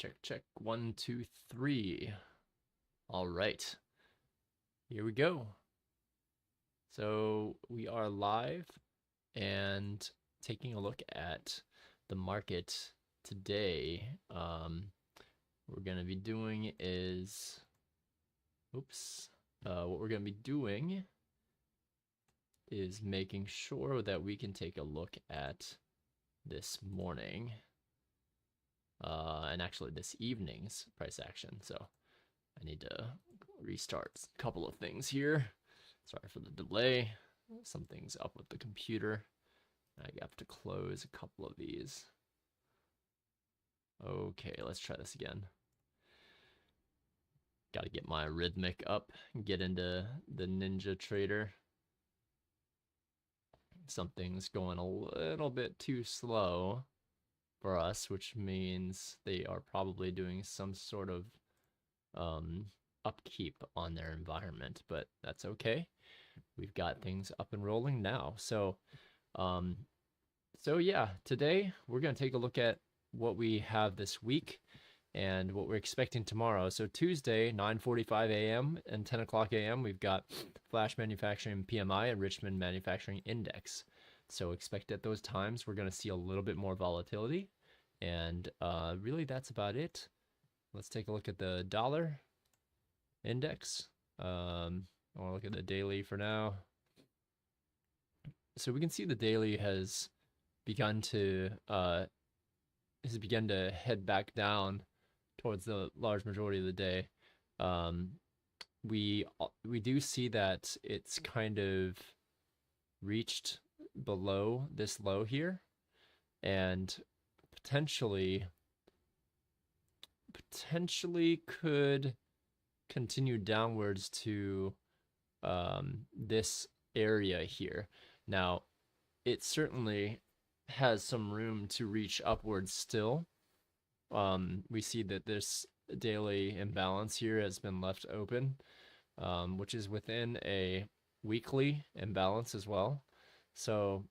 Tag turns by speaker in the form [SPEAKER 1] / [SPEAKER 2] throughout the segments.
[SPEAKER 1] Check, check. 1, 2, 3. All right. Here we go. So we are live and taking a look at the market today. What we're going to be doing is, what we're going to be doing is making sure that we can take a look at this morning. And actually this evening's price action. So I need to restart a couple of things here. Sorry for the delay. Something's up with the computer. I have to close a couple of these. Okay, let's try this again. Got to get my Rithmic up and get into the NinjaTrader. Something's going a little bit too slow for us, which means they are probably doing some sort of upkeep on their environment, but that's okay. We've got things up and rolling now. So yeah, today we're going to take a look at what we have this week and what we're expecting tomorrow. So Tuesday, 9:45 a.m. and 10 o'clock a.m., we've got Flash Manufacturing PMI and Richmond Manufacturing Index. So expect at those times we're going to see a little bit more volatility. And really that's about it. Let's take a look at the dollar index. I want to look at the daily for now. So we can see the daily has begun to head back down towards the large majority of the day. We do see that it's kind of reached below this low here, and potentially could continue downwards to this area here. Now, it certainly has some room to reach upwards still. We see that this daily imbalance here has been left open, which is within a weekly imbalance as well. So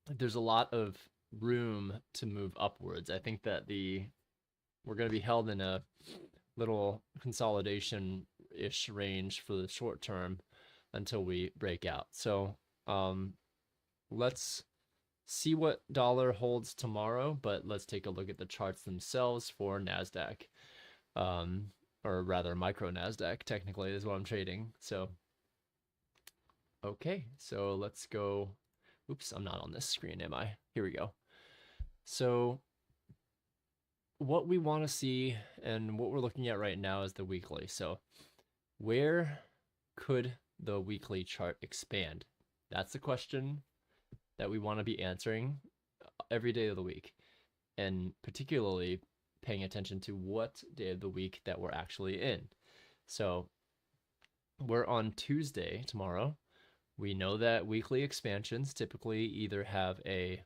[SPEAKER 1] there's a lot of room to move upwards. I think that we're going to be held in a little consolidation-ish range for the short term until we break out. So let's see what dollar holds tomorrow, but let's take a look at the charts themselves for NASDAQ, or rather micro NASDAQ technically is what I'm trading. So okay, so let's go. Oops, I'm not on this screen, am I? Here we go. So what we want to see and what we're looking at right now is the weekly. So where could the weekly chart expand? That's the question that we want to be answering every day of the week, and particularly paying attention to what day of the week that we're actually in. So we're on Tuesday tomorrow. We know that weekly expansions typically either have an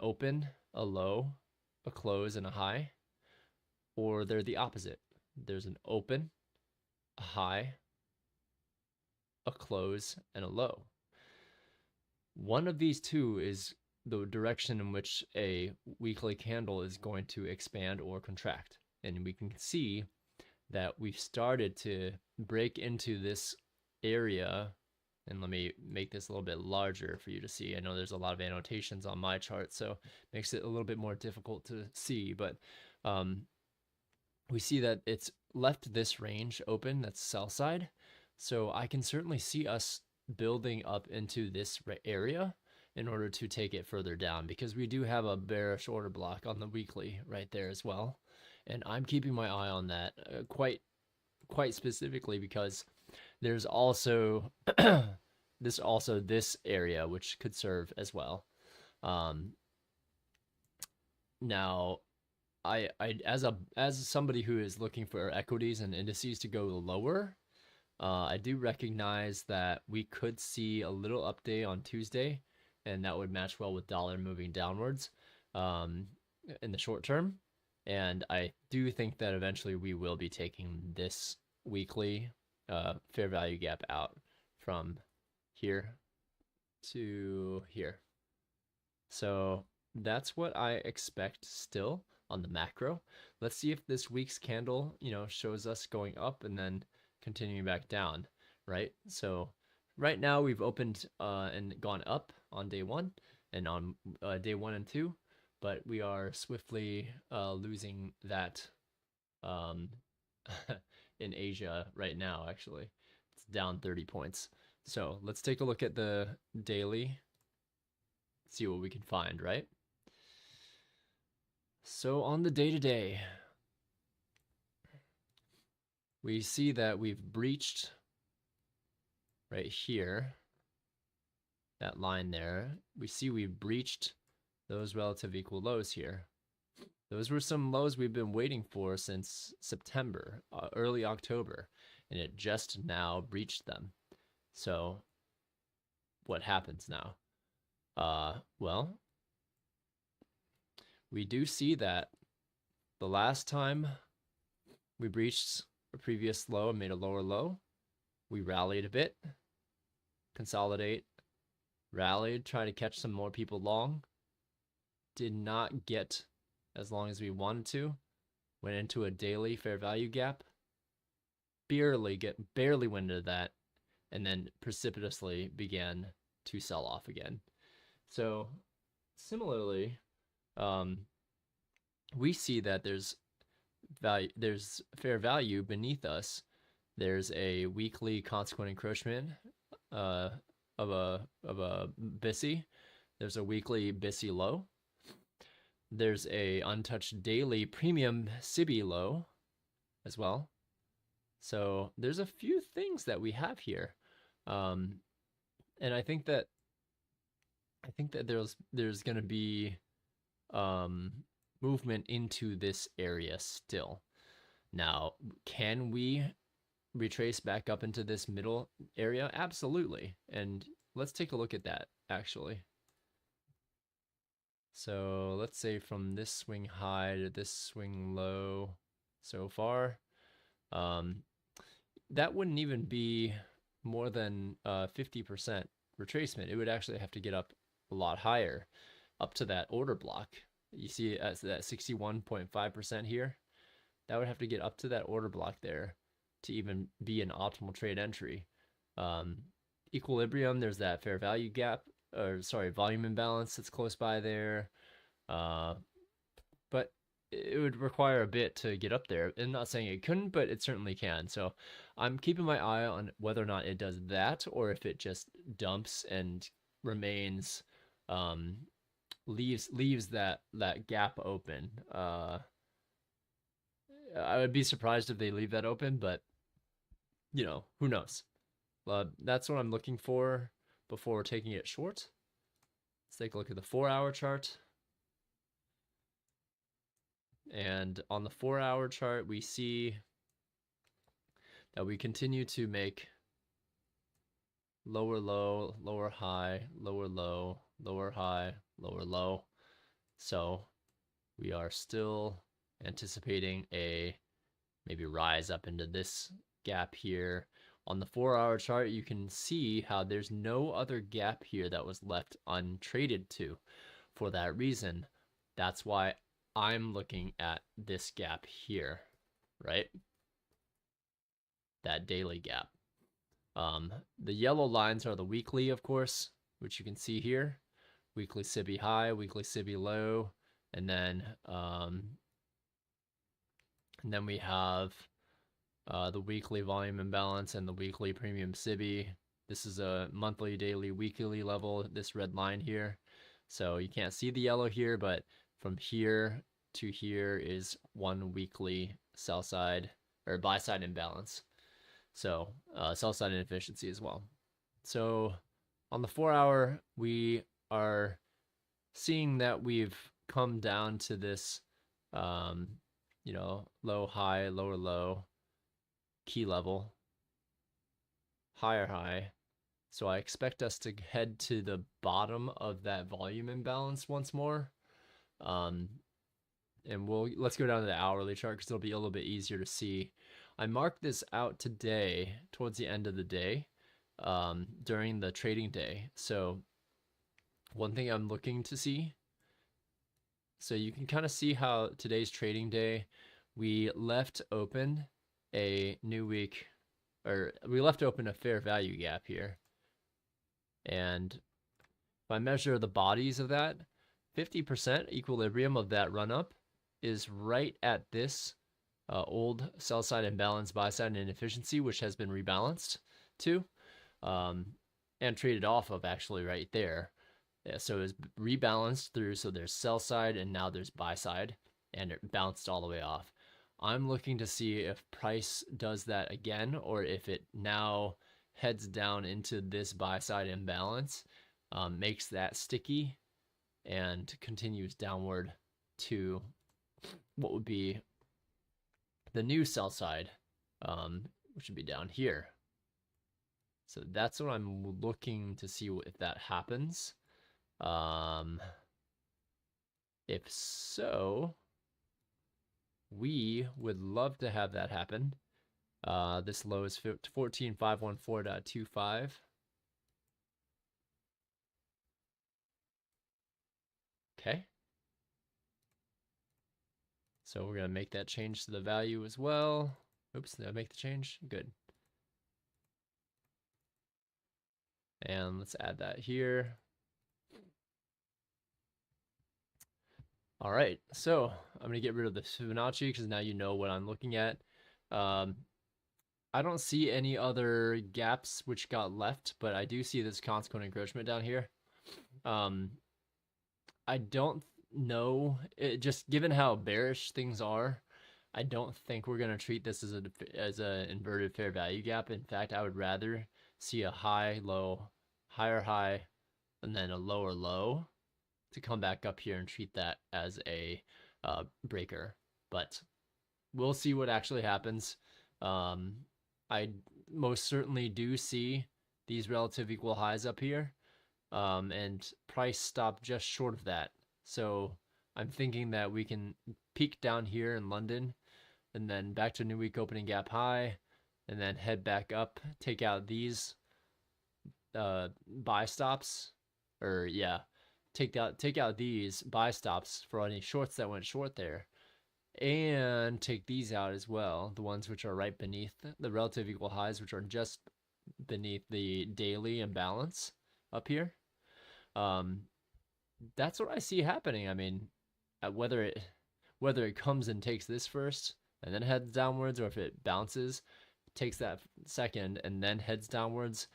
[SPEAKER 1] open, a low, a close, and a high, or they're the opposite. There's an open, a high, a close, and a low. One of these two is the direction in which a weekly candle is going to expand or contract. And we can see that we've started to break into this area. And let me make this a little bit larger for you to see. I know there's a lot of annotations on my chart, so it makes it a little bit more difficult to see, but we see that it's left this range open, that's sell side. So I can certainly see us building up into this area in order to take it further down, because we do have a bearish order block on the weekly right there as well. And I'm keeping my eye on that quite specifically, because there's also this area which could serve as well. Now, I as somebody who is looking for equities and indices to go lower, I do recognize that we could see a little update on Tuesday, and that would match well with dollar moving downwards in the short term. And I do think that eventually we will be taking this weekly fair value gap out from here to here. So that's what I expect still. on the macro. Let's see if this week's candle, shows us going up and then continuing back down, right? So right now we've opened and gone up on day one and on day 1 and 2, but we are swiftly losing that in Asia right now. Actually, it's down 30 points. So let's take a look at the daily, see what we can find, right? So on the day-to-day, we see that we've breached right here, that line there. We see we've breached those relative equal lows here. Those were some lows we've been waiting for since September, early October, and it just now breached them. So what happens now? Well, we do see that the last time we breached a previous low and made a lower low, we rallied a bit, consolidate, rallied, try to catch some more people long, did not get as long as we wanted to, went into a daily fair value gap, barely went into that, and then precipitously began to sell off again. So similarly, we see that there's fair value beneath us. There's a weekly consequent encroachment of a BISI. There's a weekly BISI low. There's a untouched daily premium SIBI low as well. So there's a few things that we have here, and I think that there's going to be movement into this area still. Now, can we retrace back up into this middle area? Absolutely. And let's take a look at that actually. So let's say from this swing high to this swing low so far, that wouldn't even be more than 50% retracement. It would actually have to get up a lot higher, up to that order block. You see it as that 61.5% here. That would have to get up to that order block there to even be an optimal trade entry. Equilibrium, there's that fair value gap, or sorry, volume imbalance that's close by there. But it would require a bit to get up there. I'm not saying it couldn't, but it certainly can. So I'm keeping my eye on whether or not it does that, or if it just dumps and remains, leaves that gap open. I would be surprised if they leave that open, but who knows? That's what I'm looking for before taking it short. Let's take a look at the 4-hour chart. And on the 4-hour chart, we see that we continue to make lower low, lower high, lower low, lower high, lower low. So we are still anticipating a maybe rise up into this gap here. On the 4-hour chart, you can see how there's no other gap here that was left untraded to. For that reason, that's why I'm looking at this gap here, right? That daily gap. The yellow lines are the weekly, of course, which you can see here. Weekly SIBI high, weekly SIBI low, and then we have the weekly volume imbalance and the weekly premium SIBI. This is a monthly, daily, weekly level, this red line here. So you can't see the yellow here, but from here to here is one weekly sell side or buy side imbalance. So sell side inefficiency as well. So on the 4-hour, we are seeing that we've come down to this, low, high, lower, low, key level, higher, high. So I expect us to head to the bottom of that volume imbalance once more. And let's go down to the hourly chart because it'll be a little bit easier to see. I marked this out today towards the end of the day, during the trading day. So one thing I'm looking to see So you can kind of see how today's trading day, we left open a new week, or we left open a fair value gap here. And if I measure the bodies of that, 50% equilibrium of that run up is right at this old sell side imbalance, buy side inefficiency, which has been rebalanced to and traded off of actually right there. Yeah, so it's rebalanced through, so there's sell side and now there's buy side, and it bounced all the way off. I'm looking to see if price does that again, or if it now heads down into this buy side imbalance, makes that sticky, and continues downward to what would be the new sell side, which would be down here. So that's what I'm looking to see if that happens. If so, we would love to have that happen. This low is 14514.25. Okay. So we're going to make that change to the value as well. Oops, did I make the change? Good. And let's add that here. All right, so I'm gonna get rid of the Fibonacci because now you know what I'm looking at. I don't see any other gaps which got left, but I do see this consequent encroachment down here. I don't know, just given how bearish things are, I don't think we're gonna treat this as a inverted fair value gap. In fact, I would rather see a high, low, higher high, and then a lower low to come back up here and treat that as a breaker. But we'll see what actually happens. I most certainly do see these relative equal highs up here, and price stopped just short of that. So I'm thinking that we can peak down here in London and then back to new week opening gap high, and then head back up, take out these buy stops, or yeah, take out these buy stops for any shorts that went short there, and take these out as well, the ones which are right beneath the relative equal highs, which are just beneath the daily imbalance up here. That's what I see happening. I mean, whether it comes and takes this first and then heads downwards, or if it bounces, takes that second and then heads downwards,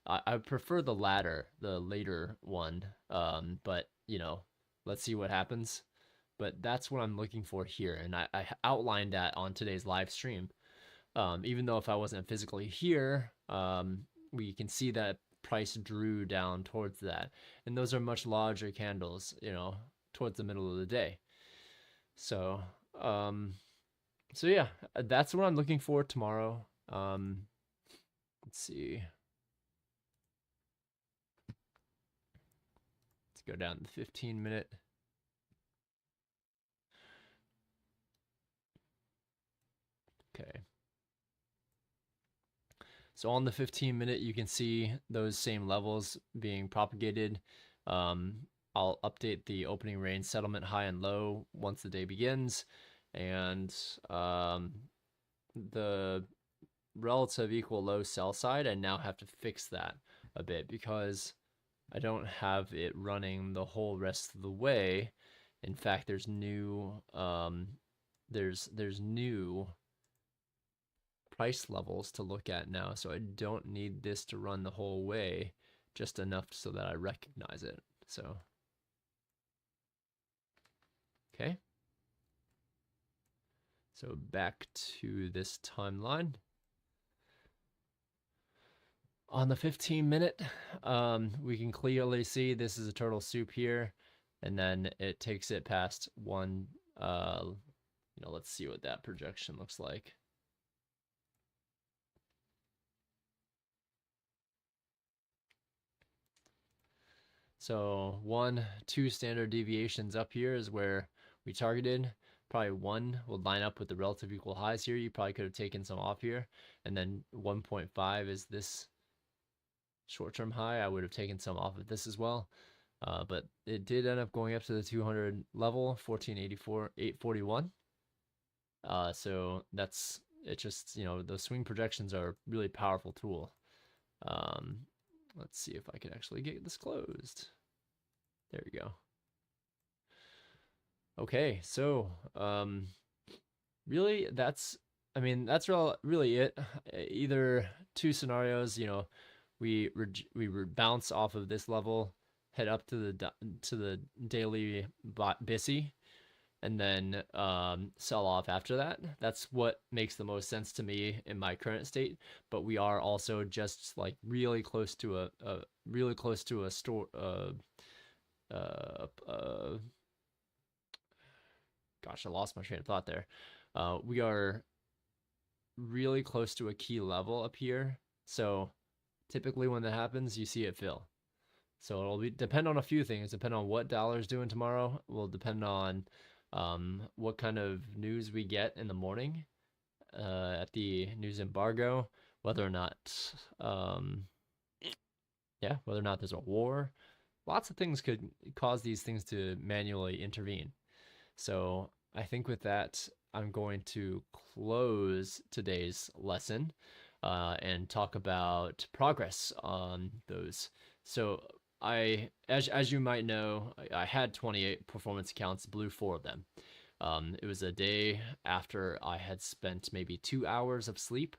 [SPEAKER 1] I prefer the latter, the later one. But you know, let's see what happens. But that's what I'm looking for here, and I outlined that on today's live stream. Even though if I wasn't physically here, we can see that price drew down towards that, and those are much larger candles, you know, towards the middle of the day. So yeah, that's what I'm looking for tomorrow. Let's see. Let's go down to the 15-minute. Okay. So on the 15-minute, you can see those same levels being propagated. I'll update the opening range settlement high and low once the day begins. And the relative equal low sell side, I now have to fix that a bit because I don't have it running the whole rest of the way. In fact, there's new there's new price levels to look at now, so I don't need this to run the whole way, just enough so that I recognize it. So okay, so back to this timeline. On the 15-minute, we can clearly see this is a turtle soup here, and then it takes it past one. You know, let's see what that projection looks like. So 1, 2 standard deviations up here is where we targeted. Probably 1 will line up with the relative equal highs here. You probably could have taken some off here. And then 1.5 is this short-term high. I would have taken some off of this as well. But it did end up going up to the 200 level, 1484, 841. So that's it. Just those swing projections are a really powerful tool. Let's see if I can actually get this closed. There we go. Okay, so really that's really it. Either two scenarios, we bounce off of this level, head up to the daily BISI, and then sell off after that. That's what makes the most sense to me in my current state. But we are also just like really close to a store. Gosh, I lost my train of thought there. We are really close to a key level up here. So typically when that happens, you see it fill. So it'll depend on a few things. Depend on what dollar's doing tomorrow. Will depend on what kind of news we get in the morning at the news embargo. Whether or not, whether or not there's a war. Lots of things could cause these things to manually intervene. So I think with that, I'm going to close today's lesson and talk about progress on those. So as you might know, I had 28 performance accounts, blew 4 of them. It was a day after I had spent maybe 2 hours of sleep,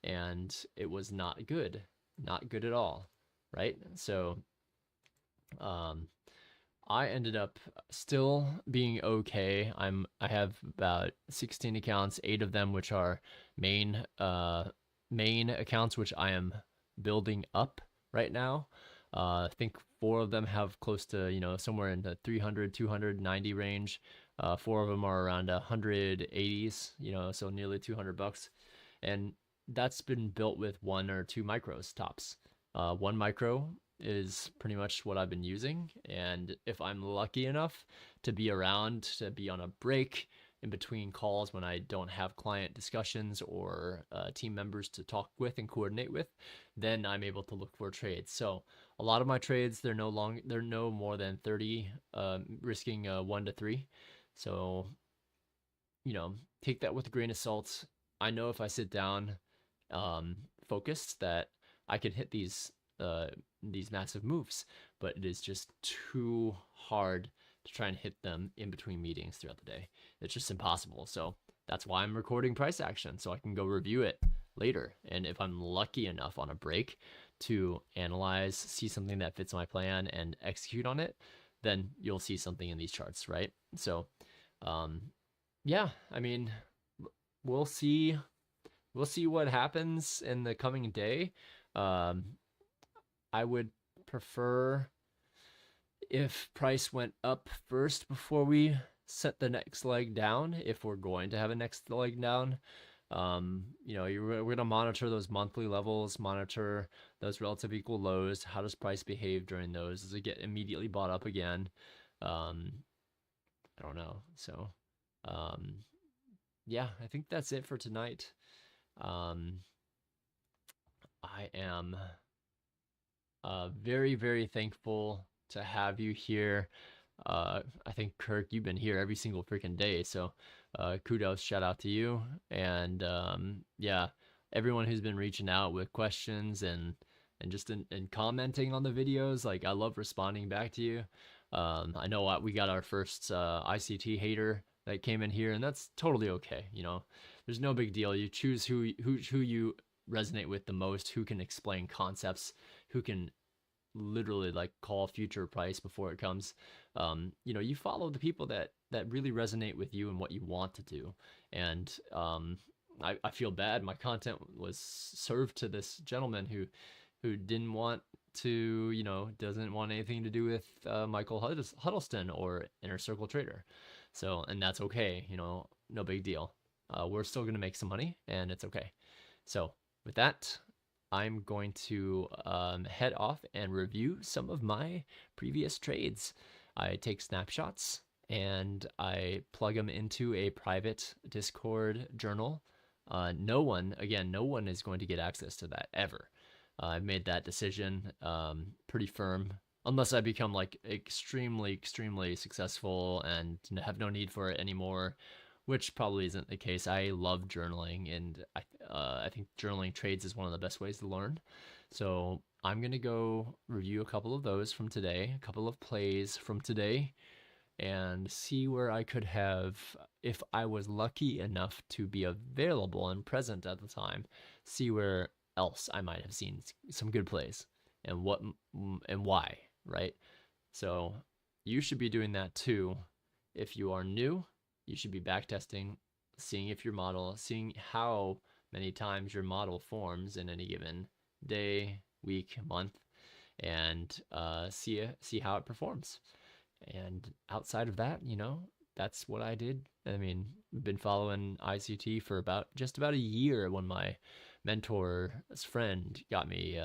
[SPEAKER 1] and it was not good at all, right? So I ended up still being okay. I have about 16 accounts, 8 of them which are main accounts, which I am building up right now. I think 4 of them have close to, somewhere in the 300, 290 range. 4 of them are around 180s, so nearly $200. And that's been built with 1 or 2 micros tops. 1 micro is pretty much what I've been using. And if I'm lucky enough to be around, to be on a break in between calls when I don't have client discussions or team members to talk with and coordinate with, then I'm able to look for trades. So a lot of my trades, they're no more than 30, risking 1 to 3. So, take that with a grain of salt. I know if I sit down focused that I can hit these massive moves, but it is just too hard to try and hit them in between meetings throughout the day. It's just impossible. So that's why I'm recording price action, so I can go review it later. And if I'm lucky enough on a break to analyze, see something that fits my plan and execute on it, then you'll see something in these charts, right? So yeah, we'll see what happens in the coming day. I would prefer if price went up first before we set the next leg down, if we're going to have a next leg down. We're going to monitor those monthly levels, monitor those relative equal lows. How does price behave during those? Does it get immediately bought up again? I don't know. So, yeah, I think that's it for tonight. I am very, very thankful to have you here. I think, Kirk, you've been here every single freaking day. So kudos, shout out to you. And yeah, everyone who's been reaching out with questions and just in commenting on the videos, like I love responding back to you. I know we got our first ICT hater that came in here, and that's totally okay. There's no big deal. You choose who you resonate with the most, who can explain concepts, who can literally like call future price before it comes. You follow the people that really resonate with you and what you want to do. And I feel bad. My content was served to this gentleman who didn't want to, doesn't want anything to do with Michael Huddleston or Inner Circle Trader. So, and that's okay, no big deal. We're still going to make some money, and it's okay. So with that, I'm going to head off and review some of my previous trades. I take snapshots and I plug them into a private Discord journal. No one is going to get access to that ever. I've made that decision pretty firm unless I become like extremely successful and have no need for it anymore, which probably isn't the case. I love journaling, and I think journaling trades is one of the best ways to learn. So I'm gonna go review a couple of those from today, a couple of plays from today, and see where I could have, if I was lucky enough to be available and present at the time, see where else I might have seen some good plays and what and why, right? So you should be doing that too. If you are new, you should be back testing, seeing if your model, seeing how many times your model forms in any given day, week, month, and see how it performs. And outside of that, that's what I did. I mean, I've been following ICT for just about a year when my mentor's friend got me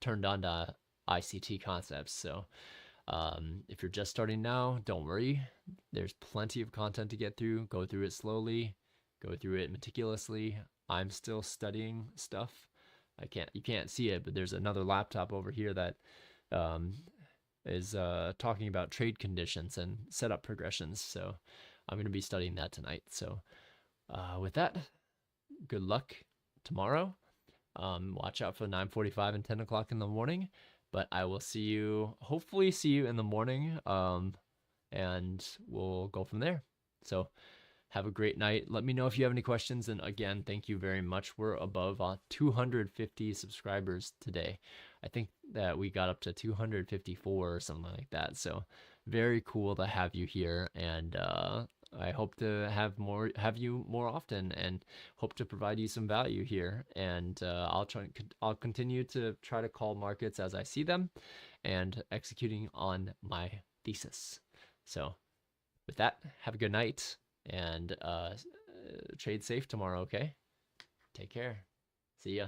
[SPEAKER 1] turned on to ICT concepts. So if you're just starting now, don't worry. There's plenty of content to get through. Go through it slowly, go through it meticulously. I'm still studying stuff. You can't see it, but there's another laptop over here that um, is talking about trade conditions and setup progressions. So I'm going to be studying that tonight. So with that, good luck tomorrow. Watch out for 9:45 and 10 o'clock in the morning. But I will hopefully see you in the morning, and we'll go from there. So have a great night. Let me know if you have any questions. And again, thank you very much. We're above 250 subscribers today. I think that we got up to 254 or something like that. So very cool to have you here. And I hope to have you more often, and hope to provide you some value here. And I'll continue to try to call markets as I see them, and executing on my thesis. So with that, have a good night, and trade safe tomorrow. Okay, take care. See ya.